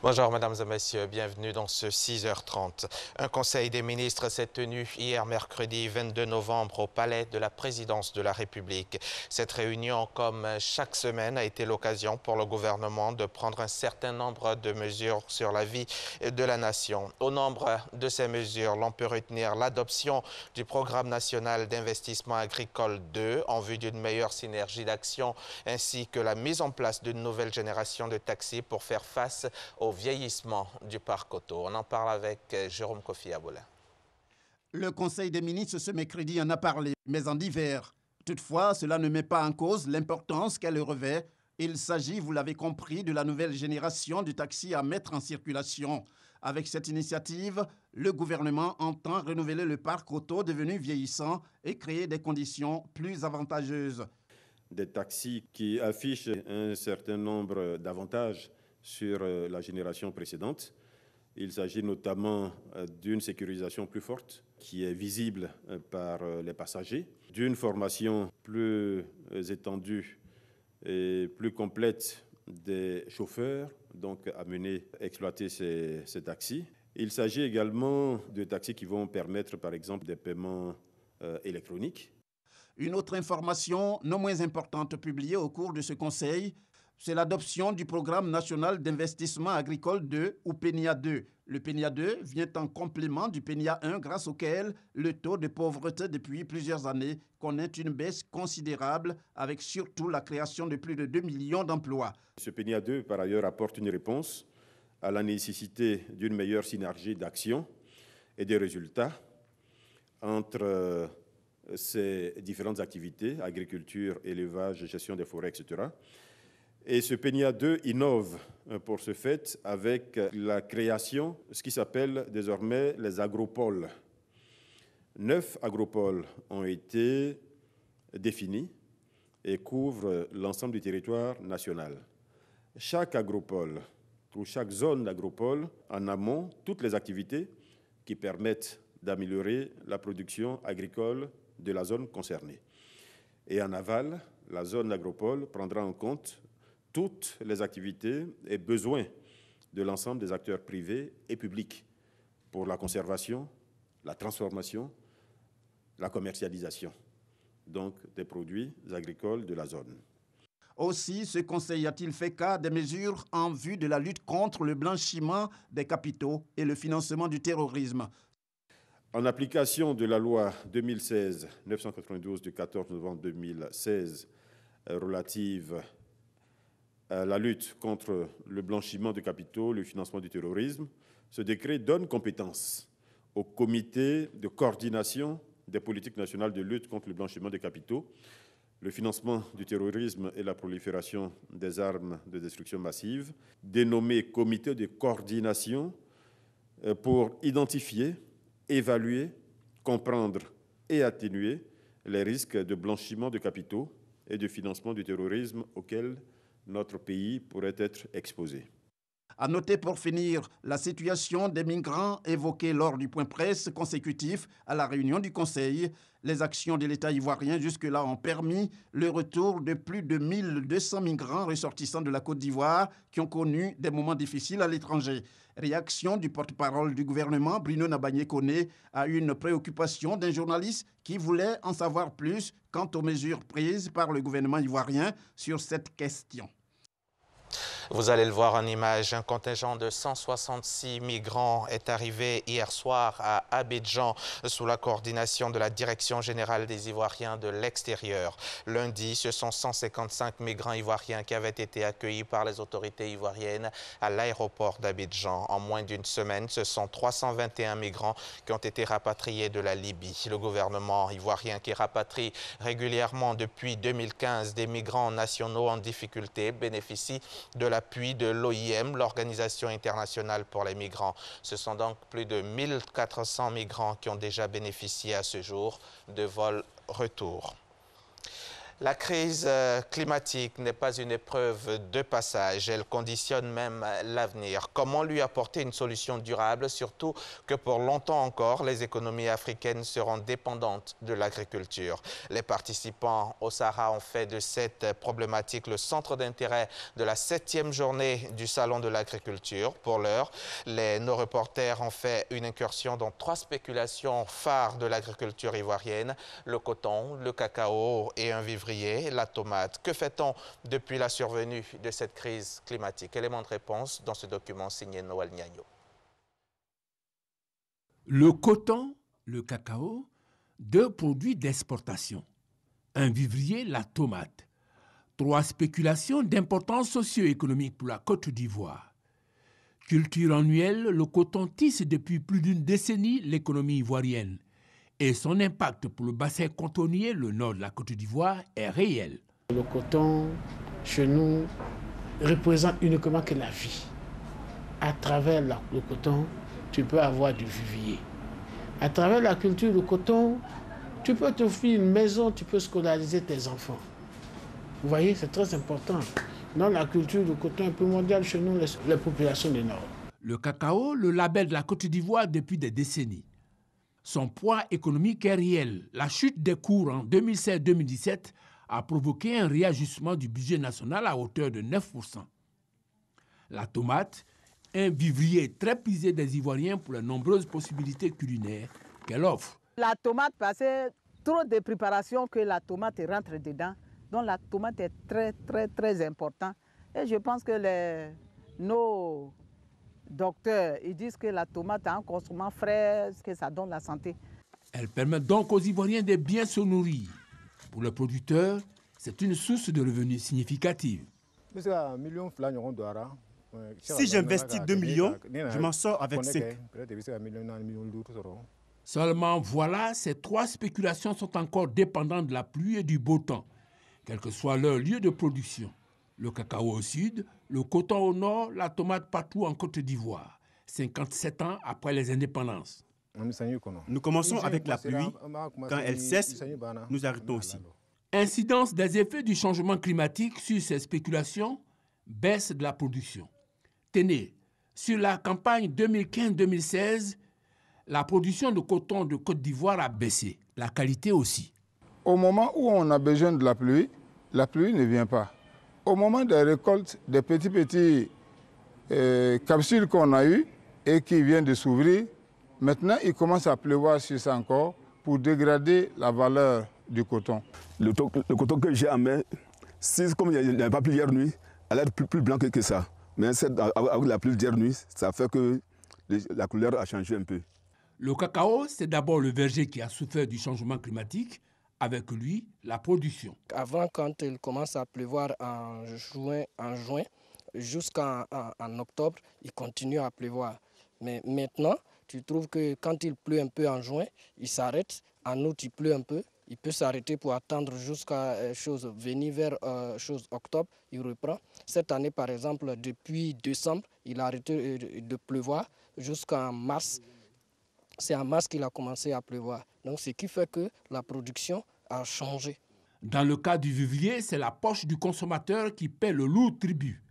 Bonjour mesdames et messieurs, bienvenue dans ce 6h30. Un conseil des ministres s'est tenu hier mercredi 22 novembre au palais de la présidence de la République. Cette réunion, comme chaque semaine, a été l'occasion pour le gouvernement de prendre un certain nombre de mesures sur la vie de la nation. Au nombre de ces mesures, l'on peut retenir l'adoption du programme national d'investissement agricole 2 en vue d'une meilleure synergie d'action ainsi que la mise en place d'une nouvelle génération de taxis pour faire face au vieillissement du parc auto. On en parle avec Jérôme Kofi Aboula. Le Conseil des ministres ce mercredi en a parlé, mais en divers. Toutefois, cela ne met pas en cause l'importance qu'elle revêt. Il s'agit, vous l'avez compris, de la nouvelle génération de taxis à mettre en circulation. Avec cette initiative, le gouvernement entend renouveler le parc auto devenu vieillissant et créer des conditions plus avantageuses. Des taxis qui affichent un certain nombre d'avantages sur la génération précédente. Il s'agit notamment d'une sécurisation plus forte qui est visible par les passagers, d'une formation plus étendue et plus complète des chauffeurs, donc amenés à exploiter ces taxis. Il s'agit également de taxis qui vont permettre, par exemple, des paiements électroniques. Une autre information non moins importante publiée au cours de ce conseil, c'est l'adoption du programme national d'investissement agricole 2 ou PENIA 2. Le PENIA 2 vient en complément du PENIA 1 grâce auquel le taux de pauvreté depuis plusieurs années connaît une baisse considérable avec surtout la création de plus de 2 millions d'emplois. Ce PENIA 2 par ailleurs apporte une réponse à la nécessité d'une meilleure synergie d'action et des résultats entre ces différentes activités, agriculture, élevage, gestion des forêts, etc. Et ce PENIA 2 innove pour ce fait avec la création, ce qui s'appelle désormais les agropoles. 9 agropoles ont été définis et couvrent l'ensemble du territoire national. Chaque agropole ou chaque zone d'agropole, en amont, toutes les activités qui permettent d'améliorer la production agricole de la zone concernée. Et en aval, la zone agropole prendra en compte toutes les activités et besoins de l'ensemble des acteurs privés et publics pour la conservation, la transformation, la commercialisation, donc des produits agricoles de la zone. Aussi, ce conseil a-t-il fait cas des mesures en vue de la lutte contre le blanchiment des capitaux et le financement du terrorisme. En application de la loi 2016-992 du 14 novembre 2016 relative à la lutte contre le blanchiment de capitaux, le financement du terrorisme, ce décret donne compétence au comité de coordination des politiques nationales de lutte contre le blanchiment de capitaux, le financement du terrorisme et la prolifération des armes de destruction massive, dénommé comité de coordination pour identifier, évaluer, comprendre et atténuer les risques de blanchiment de capitaux et de financement du terrorisme auxquels notre pays pourrait être exposé. À noter pour finir la situation des migrants évoquée lors du point presse consécutif à la réunion du Conseil. Les actions de l'État ivoirien jusque-là ont permis le retour de plus de 1200 migrants ressortissants de la Côte d'Ivoire qui ont connu des moments difficiles à l'étranger. Réaction du porte-parole du gouvernement, Bruno Nabagné-Koné, à une préoccupation d'un journaliste qui voulait en savoir plus quant aux mesures prises par le gouvernement ivoirien sur cette question. Vous allez le voir en image, un contingent de 166 migrants est arrivé hier soir à Abidjan sous la coordination de la Direction générale des Ivoiriens de l'extérieur. Lundi, ce sont 155 migrants ivoiriens qui avaient été accueillis par les autorités ivoiriennes à l'aéroport d'Abidjan. En moins d'une semaine, ce sont 321 migrants qui ont été rapatriés de la Libye. Le gouvernement ivoirien qui rapatrie régulièrement depuis 2015 des migrants nationaux en difficulté bénéficie de l'appui de l'OIM, l'Organisation internationale pour les migrants. Ce sont donc plus de 1400 migrants qui ont déjà bénéficié à ce jour de vols retour. La crise climatique n'est pas une épreuve de passage, elle conditionne même l'avenir. Comment lui apporter une solution durable, surtout que pour longtemps encore, les économies africaines seront dépendantes de l'agriculture. Les participants au Sahara ont fait de cette problématique le centre d'intérêt de la 7e journée du Salon de l'agriculture. Pour l'heure, nos reporters ont fait une incursion dans 3 spéculations phares de l'agriculture ivoirienne, le coton, le cacao et un vivrier, la tomate. Que fait-on depuis la survenue de cette crise climatique? Élément de réponse dans ce document signé Noël Niagno. Le coton, le cacao, 2 produits d'exportation. Un vivrier, la tomate. 3 spéculations d'importance socio-économique pour la Côte d'Ivoire. Culture annuelle, le coton tisse depuis plus d'une décennie l'économie ivoirienne. Et son impact pour le bassin cotonnier, le nord de la Côte d'Ivoire, est réel. Le coton, chez nous, représente uniquement que la vie. À travers le coton, tu peux avoir du vivier. À travers la culture du coton, tu peux t'offrir une maison, tu peux scolariser tes enfants. Vous voyez, c'est très important. Dans la culture du coton est primordiale chez nous, les populations du Nord. Le cacao, le label de la Côte d'Ivoire depuis des décennies. Son poids économique est réel. La chute des cours en 2016-2017 a provoqué un réajustement du budget national à hauteur de 9%. La tomate, un vivrier très prisé des Ivoiriens pour les nombreuses possibilités culinaires qu'elle offre. La tomate, parce que trop de préparation que la tomate rentre dedans. Donc la tomate est très importante. Et je pense que nos docteurs, ils disent que la tomate en consommant frais, que ça donne la santé. Elle permet donc aux Ivoiriens de bien se nourrir. Pour le producteur, c'est une source de revenus significative. Si j'investis 2 millions, je m'en sors avec 5. Seulement voilà, ces 3 spéculations sont encore dépendantes de la pluie et du beau temps, quel que soit leur lieu de production. Le cacao au sud, le coton au nord, la tomate partout en Côte d'Ivoire, 57 ans après les indépendances. Nous commençons avec la pluie. Quand elle cesse, nous arrêtons aussi. Incidence des effets du changement climatique sur ces spéculations, baisse de la production. Tenez, sur la campagne 2015-2016, la production de coton de Côte d'Ivoire a baissé, la qualité aussi. Au moment où on a besoin de la pluie ne vient pas. Au moment des récoltes, des petits capsules qu'on a eues et qui viennent de s'ouvrir, maintenant il commence à pleuvoir sur ça encore pour dégrader la valeur du coton. Le coton que j'ai en main, comme il n'y a pas plu hier nuit, elle est plus blanc que ça. Mais avec la pluie d'hier nuit, ça fait que la couleur a changé un peu. Le cacao, c'est d'abord le verger qui a souffert du changement climatique. Avec lui, la production. Avant, quand il commence à pleuvoir en juin jusqu'en octobre, il continue à pleuvoir. Mais maintenant, tu trouves que quand il pleut un peu en juin, il s'arrête. En août, il pleut un peu. Il peut s'arrêter pour attendre jusqu'à venir vers octobre, il reprend. Cette année, par exemple, depuis décembre, il a arrêté de pleuvoir jusqu'en mars. C'est en mars qu'il a commencé à pleuvoir. Donc, ce qui fait que la production a changé. Dans le cas du vivrier, c'est la poche du consommateur qui paie le lourd tribut.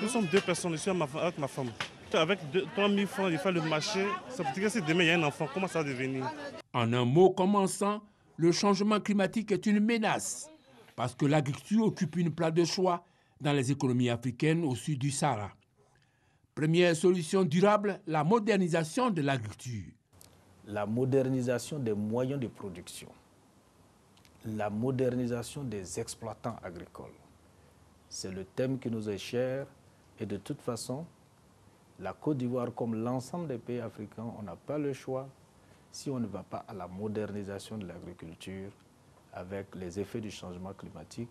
Nous sommes 2 personnes, je suis avec ma femme. Avec 3 000 francs, il fait le marché. Ça veut dire que si demain il y a un enfant, comment ça va devenir? En un mot commençant, le changement climatique est une menace parce que l'agriculture occupe une place de choix dans les économies africaines au sud du Sahara. Première solution durable, la modernisation de l'agriculture. La modernisation des moyens de production, la modernisation des exploitants agricoles. C'est le thème qui nous est cher et de toute façon, la Côte d'Ivoire, comme l'ensemble des pays africains, on n'a pas le choix. Si on ne va pas à la modernisation de l'agriculture avec les effets du changement climatique,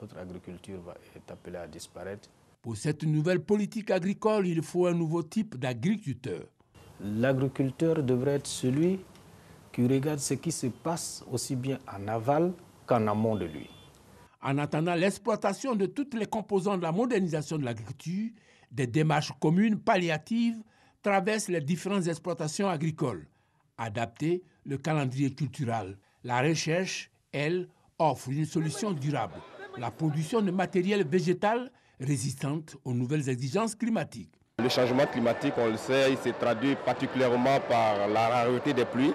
notre agriculture est appelée à disparaître. Pour cette nouvelle politique agricole, il faut un nouveau type d'agriculteur. L'agriculteur devrait être celui qui regarde ce qui se passe aussi bien en aval qu'en amont de lui. En attendant l'exploitation de toutes les composantes de la modernisation de l'agriculture, des démarches communes palliatives traversent les différentes exploitations agricoles. Adapter le calendrier culturel. La recherche, elle, offre une solution durable, la production de matériel végétal résistante aux nouvelles exigences climatiques. Le changement climatique, on le sait, il se traduit particulièrement par la rareté des pluies,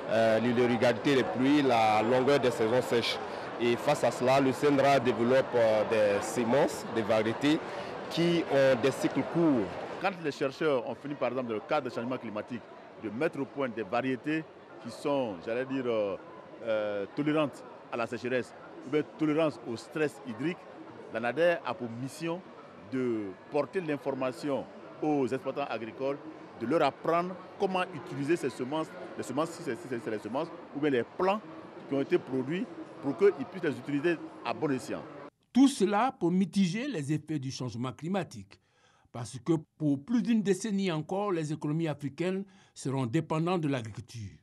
l'irrégularité des pluies, la longueur des saisons sèches. Et face à cela, le CNRA développe des semences, des variétés qui ont des cycles courts. Quand les chercheurs ont fini, par exemple, dans le cadre du changement climatique, de mettre au point des variétés qui sont, j'allais dire, tolérantes à la sécheresse ou bien tolérantes au stress hydrique, l'ANADER a pour mission de porter l'information aux exploitants agricoles, de leur apprendre comment utiliser ces semences, les semences, si c'est les semences, ou bien les plants qui ont été produits pour qu'ils puissent les utiliser à bon escient. Tout cela pour mitiger les effets du changement climatique. Parce que pour plus d'une décennie encore, les économies africaines seront dépendantes de l'agriculture.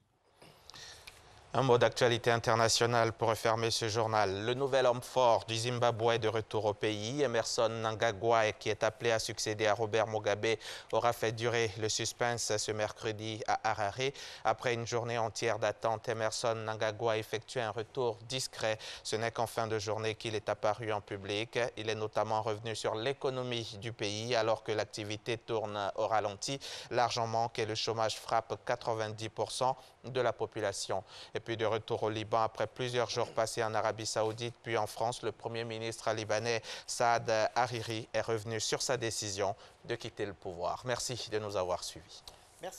Un mot d'actualité internationale pour refermer ce journal. Le nouvel homme fort du Zimbabwe est de retour au pays. Emerson Mnangagwa, qui est appelé à succéder à Robert Mugabe, aura fait durer le suspense ce mercredi à Harare. Après une journée entière d'attente, Emerson Mnangagwa a effectué un retour discret. Ce n'est qu'en fin de journée qu'il est apparu en public. Il est notamment revenu sur l'économie du pays alors que l'activité tourne au ralenti. L'argent manque et le chômage frappe 90% de la population. Et puis de retour au Liban, après plusieurs jours passés en Arabie Saoudite puis en France, le Premier ministre libanais Saad Hariri est revenu sur sa décision de quitter le pouvoir. Merci de nous avoir suivis. Merci.